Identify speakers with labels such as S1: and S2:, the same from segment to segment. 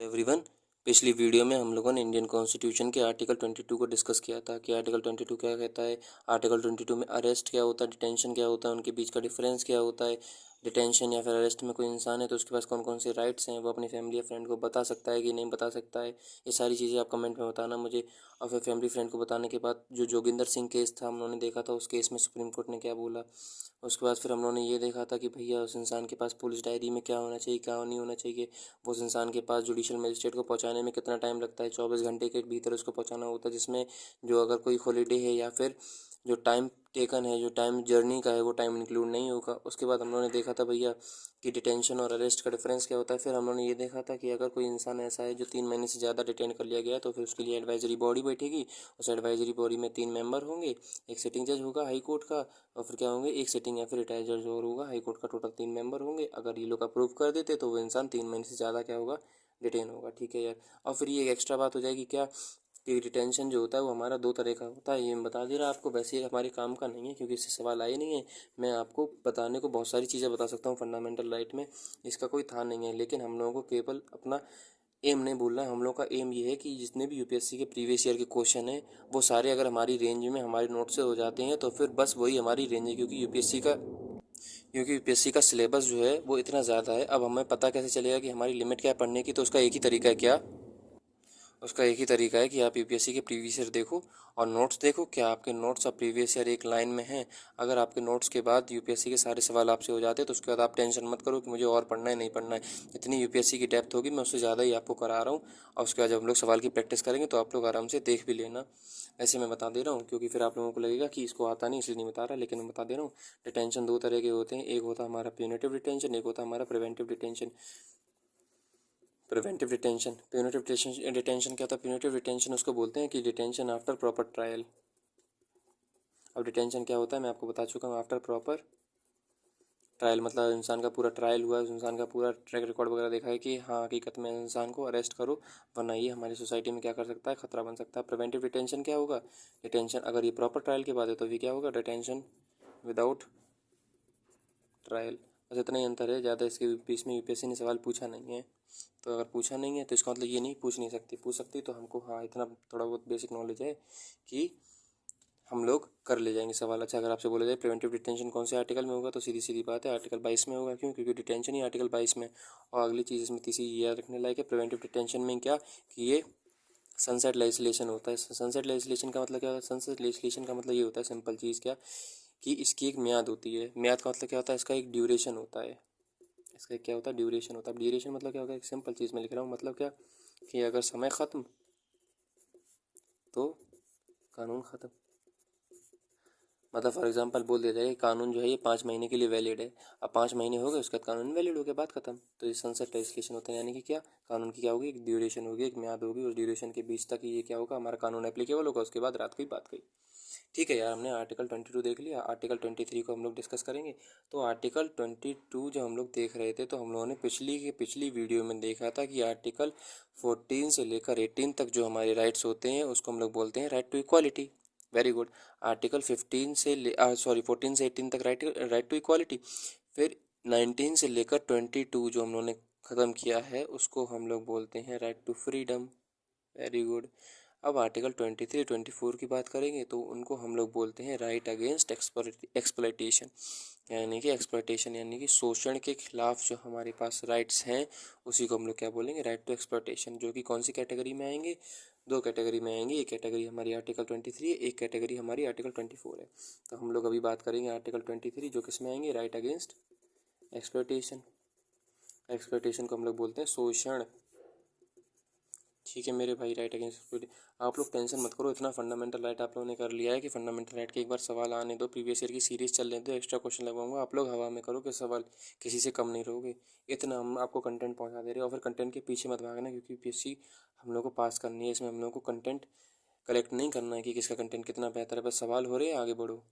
S1: Everyone, पिछली video में हम लोगों ने इंडियन कॉन्स्टिट्यूशन के आर्टिकल 22 को डिस्कस किया था कि आर्टिकल 22 क्या कहता है। आर्टिकल 22 में अरेस्ट क्या होता है, डिटेंशन क्या होता है, उनके बीच का डिफरेंस क्या होता है। डिटेंशन या फिर अरेस्ट में कोई इंसान है तो उसके पास कौन कौन से राइट्स हैं, वो अपनी फैमिली या फ्रेंड को बता सकता है कि नहीं बता सकता है। ये सारी चीज़ें आप कमेंट में बताना मुझे। और फिर फैमिली फ्रेंड को बताने के बाद जो जोगिंदर सिंह केस था हम लोगों ने देखा था, उस केस में सुप्रीम कोर्ट ने क्या बोला। उसके बाद फिर हम लोगों ने ये देखा था कि भैया उस इंसान के पास पुलिस डायरी में क्या होना चाहिए, क्या नहीं होना चाहिए। वो उस इंसान के पास जुडिशल मजिस्ट्रेट को पहुंचाने में कितना टाइम लगता है, 24 घंटे के भीतर उसको पहुंचाना होता है, जिसमें जो अगर कोई हॉलीडे है या फिर जो टाइम टेकन है, जो टाइम जर्नी का है, वो टाइम इंक्लूड नहीं होगा। उसके बाद हम लोगों ने देखा था भैया कि डिटेंशन और अरेस्ट का डिफरेंस क्या होता है। फिर हम लोगों ने ये देखा था कि अगर कोई इंसान ऐसा है जो 3 महीने से ज़्यादा डिटेन कर लिया गया है तो फिर उसके लिए एडवाइजरी बॉडी बैठेगी। उस एडवाइजरी बॉडी में 3 मेंबर होंगे, एक सिटिंग जज होगा हाई कोर्ट का, और फिर क्या होंगे एक सिटिंग या फिर रिटायर्ड जज और होगा। हाई कोर्ट का टोटल 3 मेंबर होंगे। अगर ये लोग अप्रूव कर देते तो वो इंसान 3 महीने से ज़्यादा क्या होगा, डिटेन होगा। ठीक है यार। और फिर ये एक एक्स्ट्रा बात हो जाएगी क्या कि डिटेंशन जो होता है वो हमारा 2 तरह का होता है। ये मैं बता दे रहा आपको, वैसे ये हमारे काम का नहीं है क्योंकि इससे सवाल आए नहीं है। मैं आपको बताने को बहुत सारी चीज़ें बता सकता हूँ फंडामेंटल राइट में, इसका कोई था नहीं है। लेकिन हम लोगों को केवल अपना एम नहीं बोलना है। हम लोग का एम ये है कि जितने भी यूपीएससी के प्रीवियस ईयर के क्वेश्चन हैं वो सारे अगर हमारी रेंज में हमारे नोट से हो जाते हैं तो फिर बस वही हमारी रेंज है। क्योंकि यूपीएससी का सिलेबस जो है वो इतना ज़्यादा है। अब हमें पता कैसे चलेगा कि हमारी लिमिट क्या है पढ़ने की, तो उसका एक ही तरीका है क्या, उसका एक ही तरीका है कि आप यूपीएससी के प्रीवियस ईयर देखो और नोट्स देखो। क्या आपके नोट्स और प्रीवियस ईयर एक लाइन में हैं? अगर आपके नोट्स के बाद यूपीएससी के सारे सवाल आपसे हो जाते हैं तो उसके बाद आप टेंशन मत करो कि मुझे और पढ़ना है नहीं पढ़ना है। जितनी यूपीएससी की डेप्थ होगी मैं उससे ज़्यादा ही आपको करा रहा हूँ। और उसके बाद जब हम लोग सवाल की प्रैक्टिस करेंगे तो आप लोग आराम से देख भी लेना। ऐसे मैं बता दे रहा हूँ क्योंकि फिर आप लोगों को लगेगा कि इसको आता नहीं इसलिए नहीं बता रहा, लेकिन मैं बता दे रहा हूँ। डिटेंशन 2 तरह के होते हैं, एक होता है हमारा प्यूनिटिव डिटेंशन, एक होता है हमारा प्रिवेंटिव डिटेंशन। प्रिवेंटिव डिटेंशन क्या होता है? प्यूनिटिव डिटेंशन उसको बोलते हैं कि डिटेंशन आफ्टर प्रॉपर ट्रायल। अब डिटेंशन क्या होता है मैं आपको बता चुका हूँ। आफ्टर प्रॉपर ट्रायल मतलब इंसान का पूरा ट्रायल हुआ है, उस इंसान का पूरा ट्रैक रिकॉर्ड वगैरह देखा है कि हाँ हकीकत में इंसान को अरेस्ट करो, वरना ये हमारी सोसाइटी में क्या कर सकता है, खतरा बन सकता है। प्रिवेंटिव डिटेंशन क्या होगा? डिटेंशन अगर ये प्रॉपर ट्रायल के बाद है तो भी क्या होगा, डिटेंशन विदाउट ट्रायल। बस इतना ही अंतर है, ज़्यादा इसके बीच में यूपीएससी ने सवाल पूछा नहीं है। तो अगर पूछा नहीं है तो इसका मतलब ये नहीं पूछ नहीं सकती, पूछ सकती तो हमको हाँ इतना थोड़ा बहुत बेसिक नॉलेज है कि हम लोग कर ले जाएंगे सवाल। अच्छा, अगर आपसे बोला जाए प्रिवेंटिव डिटेंशन कौन से आर्टिकल में होगा तो सीधी सीधी बात है आर्टिकल 22 में होगा। क्यों? क्योंकि डिटेंशन ही आर्टिकल 22 में। और अगली चीज़ इसमें तीसरी याद रखने लायक है प्रिवेंटिव डिटेंशन में क्या, कि ये सनसेट लेजिस्लेशन होता है। सनसेट लेजिस्लेशन का मतलब क्या होता है? सनसेट लेजिस्लेशन का मतलब ये होता है सिंपल चीज़ क्या, कि इसकी एक म्याद होती है। म्याद का मतलब क्या होता है? इसका एक ड्यूरेशन होता है। इसका क्या होता है? ड्यूरेशन होता है। ड्यूरेशन मतलब क्या होगा? एक सिंपल चीज़ में लिख रहा हूँ, मतलब क्या कि अगर समय ख़त्म तो कानून ख़त्म। मतलब फॉर एग्जांपल बोल दिया जाए कानून जो है ये 5 महीने के लिए वैलिड है। अब 5 महीने हो गए उसके बाद कानून वैलिड हो गया, बात खत्म। तो ये सनसेट लेजिस्लेशन होता है, यानी कि क्या, कानून की क्या होगी, एक ड्यूरेशन होगी, एक म्याद होगी। उस ड्यूरेशन के बीच तक ये क्या होगा, हमारा कानून एप्लीकेबल होगा। उसके बाद रात की बात गई। ठीक है यार, हमने आर्टिकल 22 देख लिया। आर्टिकल 23 को हम लोग डिस्कस करेंगे। तो आर्टिकल 22 जब हम लोग देख रहे थे तो हम लोगों ने पिछली वीडियो में देखा था कि आर्टिकल 14 से लेकर 18 तक जो हमारे राइट्स होते हैं उसको हम लोग बोलते हैं right to equality. Very good. Article 14 से 18 तक राइट टू इक्वालिटी। फिर 19 से लेकर 22 जो हम लोगों ने ख़त्म किया है उसको हम लोग बोलते हैं right to freedom. Very good. अब आर्टिकल 23 24 की बात करेंगे तो उनको हम लोग बोलते हैं राइट अगेंस्ट एक्सप्लॉयटेशन। यानी कि एक्सप्लॉयटेशन यानी कि शोषण के खिलाफ जो हमारे पास राइट्स हैं उसी को हम लोग क्या बोलेंगे, राइट टू एक्सप्लॉयटेशन। जो कि कौन सी कैटेगरी में आएंगे, 2 कैटेगरी में आएंगे। एक कैटेगरी हमारी आर्टिकल 23 है, एक कैटेगरी हमारी आर्टिकल 24 है। तो हम लोग अभी बात करेंगे आर्टिकल 23 जो किस में आएंगे, राइट अगेंस्ट एक्सप्लॉयटेशन। एक्सप्लॉयटेशन को हम लोग बोलते हैं शोषण। ठीक है मेरे भाई, राइट अगेंस्ट एक्सप्लॉयटेशन। आप लोग टेंशन मत करो, इतना फंडामेंटल राइट आप लोगों ने कर लिया है कि फंडामेंटल राइट के एक बार सवाल आने दो, प्रीवियस ईयर की सीरीज चल रहे दो, एक्स्ट्रा क्वेश्चन लगवाऊंगा। आप लोग हवा में करो कि सवाल किसी से कम नहीं रहोगे। इतना हम आपको कंटेंट पहुंचा दे रहे हैं। और फिर कंटेंट के पीछे मत भागना क्योंकि पीएससी हम लोग को पास करनी है। इसमें हम लोग को कंटेंट कलेक्ट नहीं करना है कि किसका कंटेंट कितना बेहतर है, बस सवाल हो रहे हैं, आगे बढ़ो।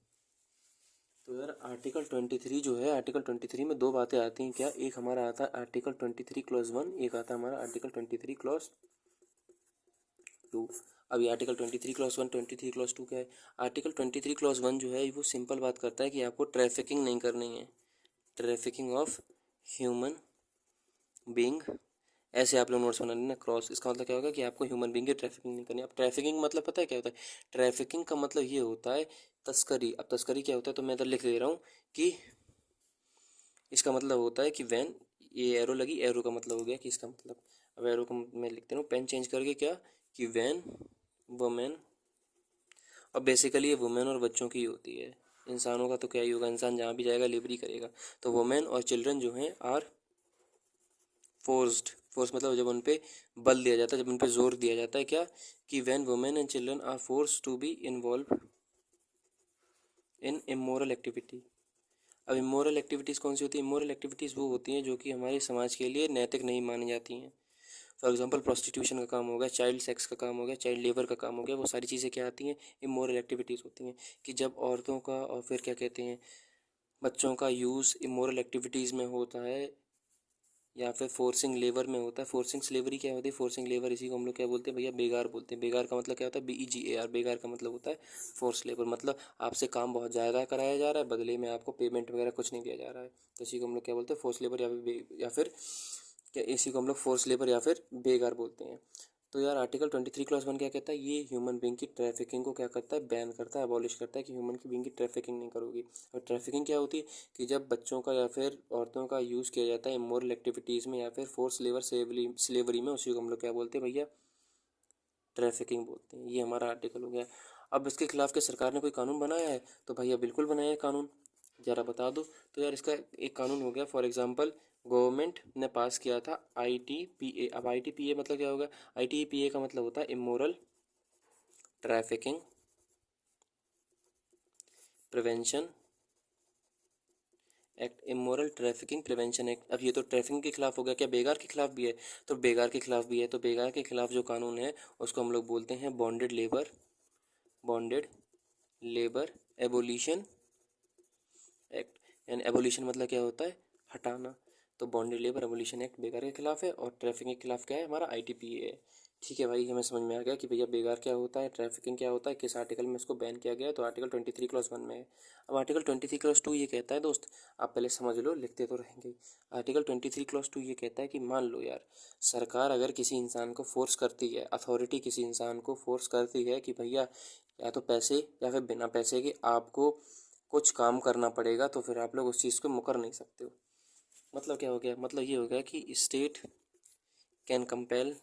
S1: तो यार आर्टिकल 23 जो है, आर्टिकल 23 में 2 बातें आती हैं क्या, एक हमारा आता है आर्टिकल 23 क्लॉज 1, एक आता है हमारा आर्टिकल 23 क्लॉज 2। अब ये आर्टिकल 23 क्लॉज 1 23 क्लॉज 2 क्या है? आर्टिकल 23 क्लॉज 1 जो है वो सिंपल बात करता है कि आपको ट्रैफिकिंग नहीं करनी है। ट्रैफिकिंग ऑफ ह्यूमन बीइंग ऐसे आप लोग नोट्स बना लेना क्रॉस। इसका मतलब क्या होगा कि आपको ह्यूमन बीइंग की ट्रैफिकिंग नहीं करनी। अब ट्रैफिकिंग मतलब पता है क्या होता है? ट्रैफिकिंग का मतलब ये होता है तस्करी। अब तस्करी क्या होता है, तो मैं इधर लिख दे रहा हूँ कि इसका मतलब होता है कि वैन, ये एरो लगी, एरो का मतलब हो गया कि इसका मतलब, अब एरो को मैं लिखते हूँ पेन चेंज करके क्या, कि वैन वुमेन, और बेसिकली ये वुमेन और बच्चों की होती है, इंसानों का तो क्या ही होगा, इंसान जहाँ भी जाएगा लेबरी करेगा। तो वुमेन और चिल्ड्रन जो हैं आर फोर्स्ड, फोर्स मतलब जब उन पे बल दिया जाता है, जब उन पे जोर दिया जाता है क्या, कि when women and children are force to be involve in immoral activity. अब इमोरल एक्टिविटीज़ कौन सी होती है? इमोरल एक्टिविटीज़ वो होती हैं जो कि हमारे समाज के लिए नैतिक नहीं मानी जाती हैं। फॉर एग्जांपल प्रोस्टिट्यूशन का काम हो गया, चाइल्ड सेक्स का काम हो गया, चाइल्ड लेबर का काम हो गया, वो सारी चीज़ें क्या आती हैं? इमोरल एक्टिविटीज़ होती हैं। कि जब औरतों का और फिर क्या कहते हैं, बच्चों का यूज़ इमोरल एक्टिविटीज़ में होता है या फिर फोर्सिंग लेबर में होता है। फोर्सिंग स्लेवरी क्या होती है? फोर्सिंग लेबर, इसी को हम लोग क्या बोलते हैं भैया? बेगार बोलते हैं। बेगार का मतलब क्या होता है? BEGAR, बेगार का मतलब होता है फोर्स लेबर। मतलब आपसे काम बहुत ज़्यादा कराया जा रहा है, बदले में आपको पेमेंट वगैरह कुछ नहीं दिया जा रहा है, तो इसी को हम लोग क्या बोलते हैं? फोर्स लेबर, या फिर क्या, इसी को हम लोग फोर्स लेबर या फिर बेगार बोलते हैं। तो यार आर्टिकल 23 क्लॉज 1 क्या कहता है? ये ह्यूमन बीइंग की ट्रैफिकिंग को क्या करता है? बैन करता है, अबॉलिश करता है, कि ह्यूमन की बीइंग की ट्रैफिकिंग नहीं करोगी। और ट्रैफिकिंग क्या होती है? कि जब बच्चों का या फिर औरतों का यूज़ किया जाता है इमोरल एक्टिविटीज़ में या फिर फोर्स लेबर स्लेवरी में, उसी को हम लोग क्या बोलते हैं भैया? ट्रैफिकिंग बोलते हैं। ये हमारा आर्टिकल हो गया। अब इसके खिलाफ क्या सरकार ने कोई कानून बनाया है? तो भैया बिल्कुल बनाया है कानून, ज़रा बता दो। तो यार इसका एक कानून हो गया, फॉर एग्जांपल गवर्नमेंट ने पास किया था ITPA। अब ITPA मतलब क्या होगा? ITPA का मतलब होता है immoral trafficking prevention act, immoral trafficking prevention act. अब ये तो ट्रैफिकिंग के खिलाफ हो गया, क्या बेगार के खिलाफ भी है? तो बेगार के खिलाफ भी है। तो बेगार के खिलाफ जो कानून है उसको हम लोग बोलते हैं बॉन्डेड लेबर एबोलिशन एक्ट। यानी एबोलिशन मतलब क्या होता है? हटाना। तो बॉन्डेड लेबर एबोलिशन एक्ट बेगार के खिलाफ है, और ट्रैफिकिंग के खिलाफ क्या है? हमारा ITPA है। ठीक है भाई, हमें समझ में आ गया कि भैया बेगार क्या होता है, ट्रैफिकिंग क्या होता है, किस आर्टिकल में इसको बैन किया गया है। तो आर्टिकल 23 क्लॉज 1 में है। अब आर्टिकल 23 क्लॉज 2 ये कहता है, दोस्त आप पहले समझ लो, लिखते तो रहेंगे ही। आर्टिकल 23 क्लॉज 2 ये कहता है कि मान लो यार, सरकार अगर किसी इंसान को फोर्स करती है, अथॉरिटी किसी इंसान को फोर्स करती है कि भैया या तो पैसे या फिर बिना पैसे के आपको कुछ काम करना पड़ेगा, तो फिर आप लोग उस चीज़ को मुकर नहीं सकते हो। मतलब क्या हो गया? मतलब ये हो गया कि स्टेट कैन कंपेल,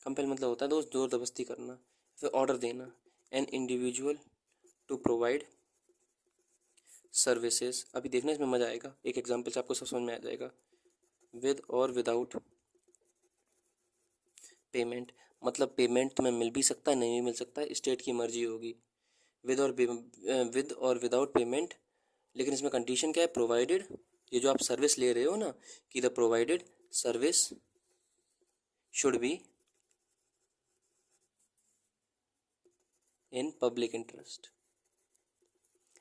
S1: कंपेल मतलब होता है दोस्त जोर जबरदस्ती करना, फिर ऑर्डर देना, an individual to provide services. अभी देखना इसमें मज़ा आएगा, एक एग्जांपल से आपको सब समझ में आ जाएगा। विद और विदाउट पेमेंट, मतलब पेमेंट तुम्हें मिल भी सकता है, नहीं भी मिल सकता है, स्टेट की मर्जी होगी। विद और विदाउट पेमेंट, लेकिन इसमें कंडीशन क्या है? प्रोवाइडेड, ये जो आप सर्विस ले रहे हो ना, कि the provided service should be in public interest.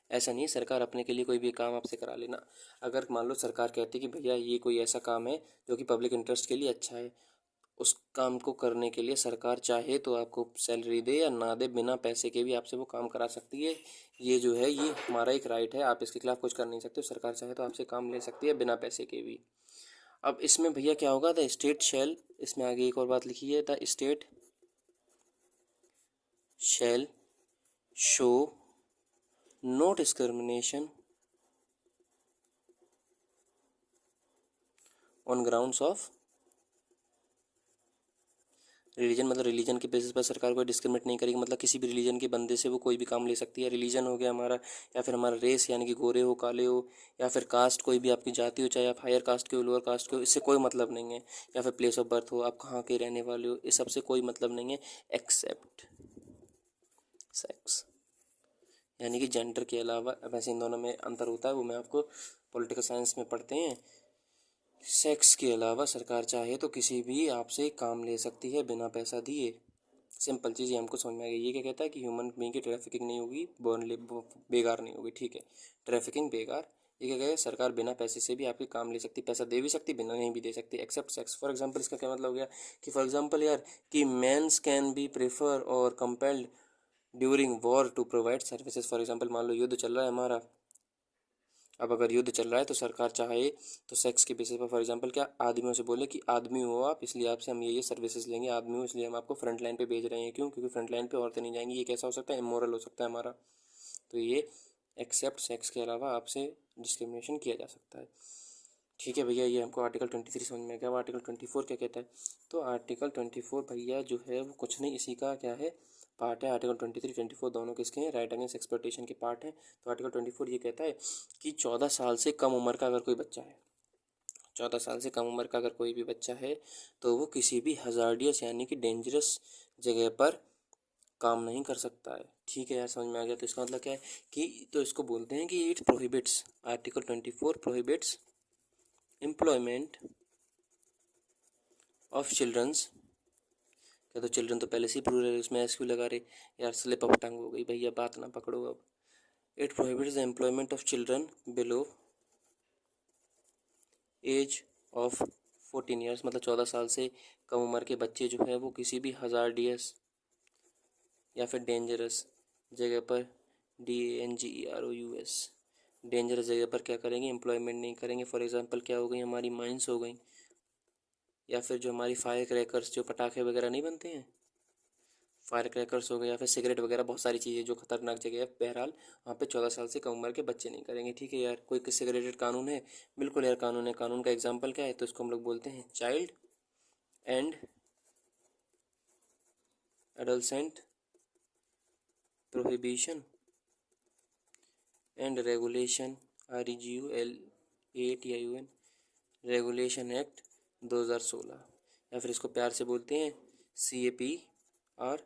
S1: ऐसा नहीं है सरकार अपने के लिए कोई भी काम आपसे करा लेना। अगर मान लो सरकार कहती है कि भैया ये कोई ऐसा काम है जो कि पब्लिक इंटरेस्ट के लिए अच्छा है, उस काम को करने के लिए सरकार चाहे तो आपको सैलरी दे या ना दे, बिना पैसे के भी आपसे वो काम करा सकती है। ये जो है ये हमारा एक राइट है, आप इसके खिलाफ कुछ कर नहीं सकते। सरकार चाहे तो आपसे काम ले सकती है बिना पैसे के भी। अब इसमें भैया क्या होगा? द स्टेट शैल, इसमें आगे एक और बात लिखी है, the state shall show no discrimination on grounds of religion. मतलब रिलीजन के बेसिस पर सरकार कोई डिस्क्रिमिनेट नहीं करेगी, मतलब किसी भी रिलीजन के बंदे से वो कोई भी काम ले सकती है। रिलीजन हो गया हमारा, या फिर हमारा रेस यानी कि गोरे हो काले हो, या फिर कास्ट कोई भी आपकी जाति हो, चाहे आप हायर कास्ट के हो लोअर कास्ट के हो, इससे कोई मतलब नहीं है। या फिर प्लेस ऑफ बर्थ हो, आप कहाँ के रहने वाले हो, इस सबसे कोई मतलब नहीं है, एक्सेप्ट सेक्स, यानी कि जेंडर के अलावा। वैसे इन दोनों में अंतर होता है, वो मैं आपको पॉलिटिकल साइंस में पढ़ते हैं। सेक्स के अलावा सरकार चाहे तो किसी भी आपसे काम ले सकती है बिना पैसा दिए। सिंपल चीज़ ये हमको समझ में आ गई। ये क्या कहता है कि ह्यूमन बीइंग की ट्रैफिकिंग नहीं होगी, बेगार नहीं होगी। ठीक है, ट्रैफिकिंग बेगार। ये क्या कहेगा? सरकार बिना पैसे से भी आपके काम ले सकती, पैसा दे भी सकती, बिना नहीं भी दे सकती, एक्सेप्ट सेक्स। फॉर एग्जांपल इसका क्या मतलब हो गया? कि फॉर एग्जांपल यार, कि मेंस कैन बी प्रेफर और compelled during war to provide services. For example मान लो युद्ध चल रहा है हमारा, अब अगर युद्ध चल रहा है तो सरकार चाहे तो सेक्स के बेसिस पर, फॉर एग्जांपल क्या, आदमियों से बोले कि आदमी हो आप, इसलिए आपसे हम ये सर्विसेज लेंगे, आदमी हो इसलिए हम आपको फ्रंट लाइन पे भेज रहे हैं। क्यों? क्योंकि फ्रंट लाइन पे औरतें नहीं जाएंगी। ये कैसा हो सकता है? इमोरल हो सकता है हमारा। तो ये एक्सेप्ट सेक्स के अलावा आपसे डिस्क्रिमिनेशन किया जा सकता है। ठीक है भैया, ये हमको आर्टिकल 23 समझ में गया। अब आर्टिकल 24 क्या कहता है? तो आर्टिकल 24 भैया जो है वो कुछ नहीं, इसी का क्या है, पार्ट है। आर्टिकल 23 24 दोनों किसके हैं? राइट अगेंस्ट एक्सप्लॉयटेशन के पार्ट हैं। तो आर्टिकल 24 ये कहता है कि 14 साल से कम उम्र का अगर कोई बच्चा है, 14 साल से कम उम्र का अगर कोई भी बच्चा है तो वो किसी भी हजार्डियस यानी कि डेंजरस जगह पर काम नहीं कर सकता है। ठीक है यार, समझ में आ गया। तो इसका मतलब क्या है कि, तो इसको बोलते हैं कि it prohibits, article 24 prohibits employment of childrens. क्या, तो चिल्ड्रन तो पहले से ही प्लूरल है, उसमें एस क्यों लगा रहे यार? स्लिप ऑफ टंग हो गई भैया, बात ना पकड़ो अब। It prohibits the employment of children below age of 14 years, मतलब 14 साल से कम उम्र के बच्चे जो है वो किसी भी हजार्डियस या फिर डेंजरस जगह पर, DANGEROUS, डेंजरस जगह पर क्या करेंगे? एम्प्लॉयमेंट नहीं करेंगे। फॉर एग्जांपल क्या हो गई? हमारी माइंस हो गई, या फिर जो हमारी फायर क्रैकर्स, जो पटाखे वगैरह नहीं बनते हैं, फायर क्रैकर्स हो गए, या फिर सिगरेट वगैरह, बहुत सारी चीज़ें जो खतरनाक जगह है। बहरहाल वहाँ पे 14 साल से कम उम्र के बच्चे नहीं करेंगे। ठीक है यार, कोई किससे रिलेटेड कानून है? बिल्कुल यार कानून है। कानून का एग्जाम्पल क्या है? तो इसको हम लोग बोलते हैं child and adolescent prohibition and regulation, REGULATION, regulation act 2016, या फिर इसको प्यार से बोलते हैं CAPR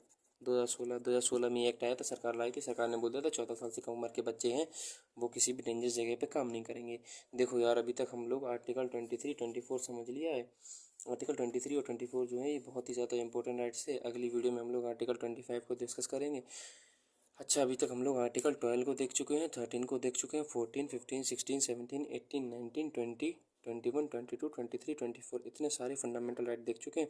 S1: 2016। 2016 में एक्ट आया था, सरकार लाई थी। सरकार ने बोल दिया था 14 साल से कम उम्र के बच्चे हैं वो किसी भी डेंजरस जगह पे काम नहीं करेंगे। देखो यार, अभी तक हम लोग आर्टिकल 23 24 समझ लिया है। आर्टिकल 23 और 24 जो है ये बहुत ही ज़्यादा इंपॉर्टेंट राइट्स है। अगली वीडियो में हम लोग आर्टिकल 25 को डिस्कस करेंगे। अच्छा, अभी तक हम लोग आर्टिकल 12 को देख चुके हैं, 13 को देख चुके हैं, 14 15 16 17 18 19 20 21 22 23 24 इतने सारे फंडामेंटल राइट देख चुके हैं।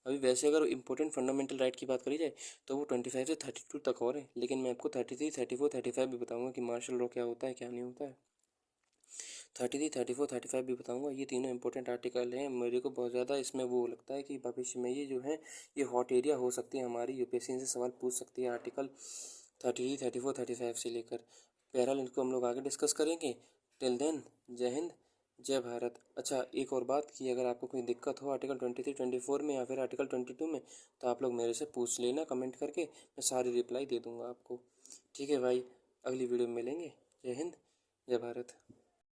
S1: अभी वैसे अगर इंपॉर्टेंट फंडामेंटल राइट की बात करी जाए तो वो 25 से 32 तक और है, लेकिन मैं आपको 33 34 35 भी बताऊंगा कि मार्शल लॉ क्या होता है क्या नहीं होता है। 33 34 35 भी बताऊंगा। ये तीनों इंपॉर्टेंट आर्टिकल हैं। मेरे को बहुत ज़्यादा इसमें वो लगता है कि भविष्य में ये जो है ये हॉट एरिया हो सकती है हमारी, UPSC से सवाल पूछ सकती है आर्टिकल 33 34 35 से लेकर। बहरहाल इनको हम लोग आगे डिस्कस करेंगे। टिल देन, जय हिंद, जय भारत। अच्छा, एक और बात कि अगर आपको कोई दिक्कत हो आर्टिकल 23 24 में या फिर आर्टिकल 22 में तो आप लोग मेरे से पूछ लेना कमेंट करके, मैं सारी रिप्लाई दे दूँगा आपको। ठीक है भाई, अगली वीडियो में मिलेंगे। जय हिंद, जय भारत।